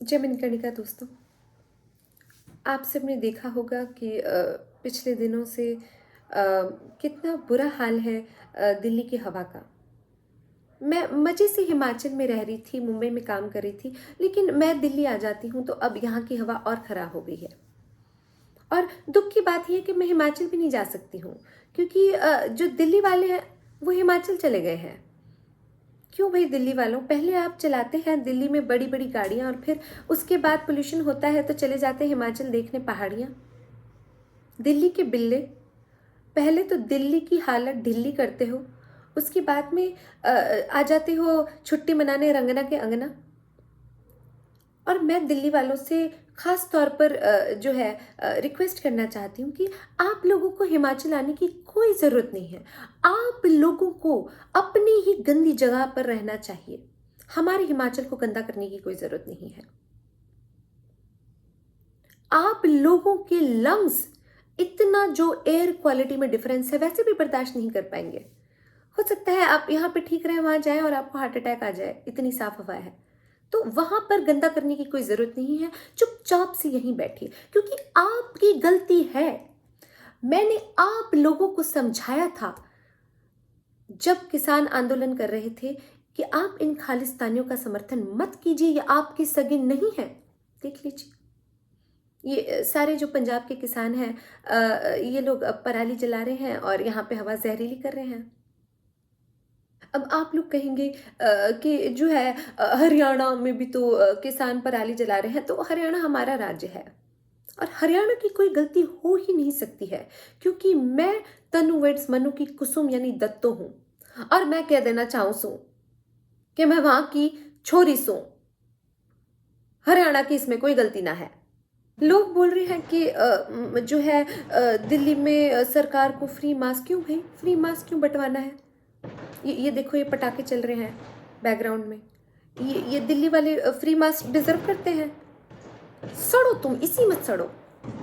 जय मणिकर्णिका दोस्तों, आप सबने देखा होगा कि पिछले दिनों से कितना बुरा हाल है दिल्ली की हवा का। मैं मज़े से हिमाचल में रह रही थी, मुंबई में काम कर रही थी, लेकिन मैं दिल्ली आ जाती हूँ तो अब यहाँ की हवा और ख़राब हो गई है। और दुःख की बात ये है कि मैं हिमाचल भी नहीं जा सकती हूँ, क्योंकि जो दिल्ली वाले हैं वो हिमाचल चले गए हैं। क्यों भाई दिल्ली वालों, पहले आप चलाते हैं दिल्ली में बड़ी बड़ी गाड़ियाँ और फिर उसके बाद पोल्यूशन होता है तो चले जाते हैं हिमाचल देखने पहाड़ियाँ। दिल्ली के बिल्ले, पहले तो दिल्ली की हालत ढिल्ली करते हो, उसके बाद में आ जाते हो छुट्टी मनाने रंगना के अंगना। और मैं दिल्ली वालों से ख़ास तौर पर जो है रिक्वेस्ट करना चाहती हूँ कि आप लोगों को हिमाचल आने की कोई ज़रूरत नहीं है। आप लोगों को अपनी ही गंदी जगह पर रहना चाहिए। हमारे हिमाचल को गंदा करने की कोई ज़रूरत नहीं है। आप लोगों के लंग्स इतना जो एयर क्वालिटी में डिफरेंस है वैसे भी बर्दाश्त नहीं कर पाएंगे। हो सकता है आप यहाँ पे ठीक रहें, वहाँ जाएं और आपको हार्ट अटैक आ जाए, इतनी साफ हवा है। तो वहां पर गंदा करने की कोई जरूरत नहीं है, चुपचाप से यहीं बैठिए, क्योंकि आपकी गलती है। मैंने आप लोगों को समझाया था जब किसान आंदोलन कर रहे थे कि आप इन खालिस्तानियों का समर्थन मत कीजिए, ये आपके सगे नहीं है। देख लीजिए, ये सारे जो पंजाब के किसान हैं, ये लोग पराली जला रहे हैं और यहाँ पे हवा जहरीली कर रहे हैं। अब आप लोग कहेंगे कि जो है हरियाणा में भी तो किसान पराली जला रहे हैं, तो हरियाणा हमारा राज्य है और हरियाणा की कोई गलती हो ही नहीं सकती है, क्योंकि मैं तनु वेड्स मनु की कुसुम यानी दत्तो हूं। और मैं कह देना चाहूँ सू कि मैं वहां की छोरी सू, हरियाणा की इसमें कोई गलती ना है। लोग बोल रहे हैं कि जो है दिल्ली में सरकार को फ्री मास्क क्यों, भाई फ्री मास्क क्यों बंटवाना है? ये देखो, ये पटाखे चल रहे हैं बैकग्राउंड में। ये दिल्ली वाले फ्री मास्क डिजर्व करते हैं। सड़ो तुम, इसी मत सड़ो।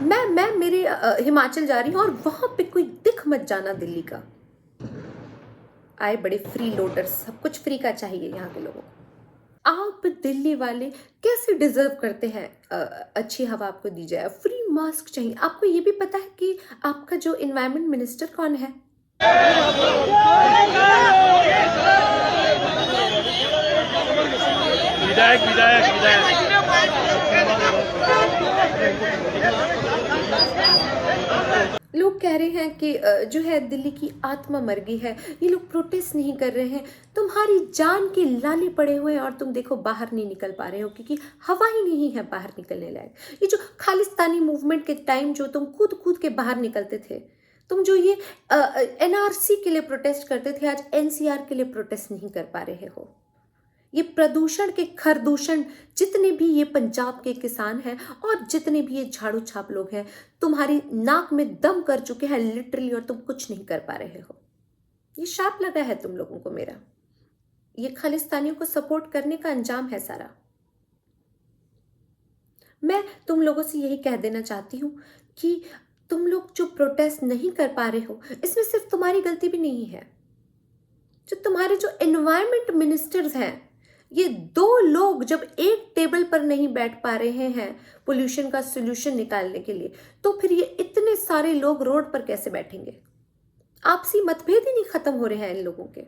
मैं मेरे हिमाचल जा रही हूँ और वहां पे कोई दिख मत जाना दिल्ली का। आए बड़े फ्री लोडर्स, सब कुछ फ्री का चाहिए यहाँ के लोगों को। आप दिल्ली वाले कैसे डिजर्व करते हैं अच्छी हवा आपको दी जाए, फ्री मास्क चाहिए? आपको ये भी पता है कि आपका जो इन्वायरमेंट मिनिस्टर कौन है? विधायक विधायक विधायक लोग कह रहे हैं कि जो है दिल्ली की आत्मा मर गई है, ये लोग प्रोटेस्ट नहीं कर रहे हैं। तुम्हारी जान के लाले पड़े हुए हैं और तुम देखो बाहर नहीं निकल पा रहे हो, क्योंकि हवा ही नहीं है बाहर निकलने लायक। ये जो खालिस्तानी मूवमेंट के टाइम जो तुम कूद कूद के बाहर निकलते थे, तुम जो ये एनआरसी के लिए प्रोटेस्ट करते थे, आज एनसीआर के लिए प्रोटेस्ट नहीं कर पा रहे हो। ये प्रदूषण के खरदूषण जितने भी ये पंजाब के किसान हैं और जितने भी ये झाड़ू छाप लोग हैं, तुम्हारी नाक में दम कर चुके हैं लिटरली, और तुम कुछ नहीं कर पा रहे हो। ये शाप लगा है तुम लोगों को मेरा। ये खालिस्तानियों को सपोर्ट करने का अंजाम है सारा। मैं तुम लोगों से यही कह देना चाहती हूँ कि तुम लोग जो प्रोटेस्ट नहीं कर पा रहे हो, इसमें सिर्फ तुम्हारी गलती भी नहीं है। जो तुम्हारे जो एनवायरमेंट मिनिस्टर्स हैं, ये दो लोग जब एक टेबल पर नहीं बैठ पा रहे हैं पोल्यूशन का सोल्यूशन निकालने के लिए, तो फिर ये इतने सारे लोग रोड पर कैसे बैठेंगे? आपसी मतभेद ही नहीं खत्म हो रहे हैं इन लोगों के।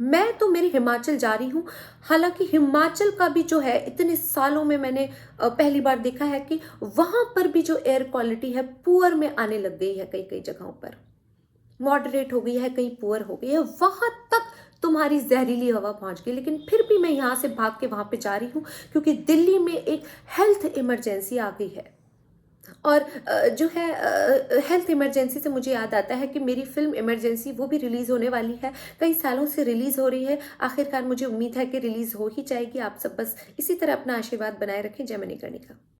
मैं तो मेरे हिमाचल जा रही हूं, हालांकि हिमाचल का भी जो है इतने सालों में मैंने पहली बार देखा है कि वहां पर भी जो एयर क्वालिटी है पुअर में आने लग गई है। कई कई जगहों पर मॉडरेट हो गई है, कहीं पुअर हो गई है, वहां तक तुम्हारी जहरीली हवा पहुंच गई। लेकिन फिर भी मैं यहां से भाग के वहां पे जा रही हूं, क्योंकि दिल्ली में एक हेल्थ इमरजेंसी आ गई है। और जो है हेल्थ इमरजेंसी से मुझे याद आता है कि मेरी फिल्म इमरजेंसी वो भी रिलीज होने वाली है। कई सालों से रिलीज हो रही है, आखिरकार मुझे उम्मीद है कि रिलीज हो ही जाएगी। आप सब बस इसी तरह अपना आशीर्वाद बनाए रखें। जय मणिकर्णिका।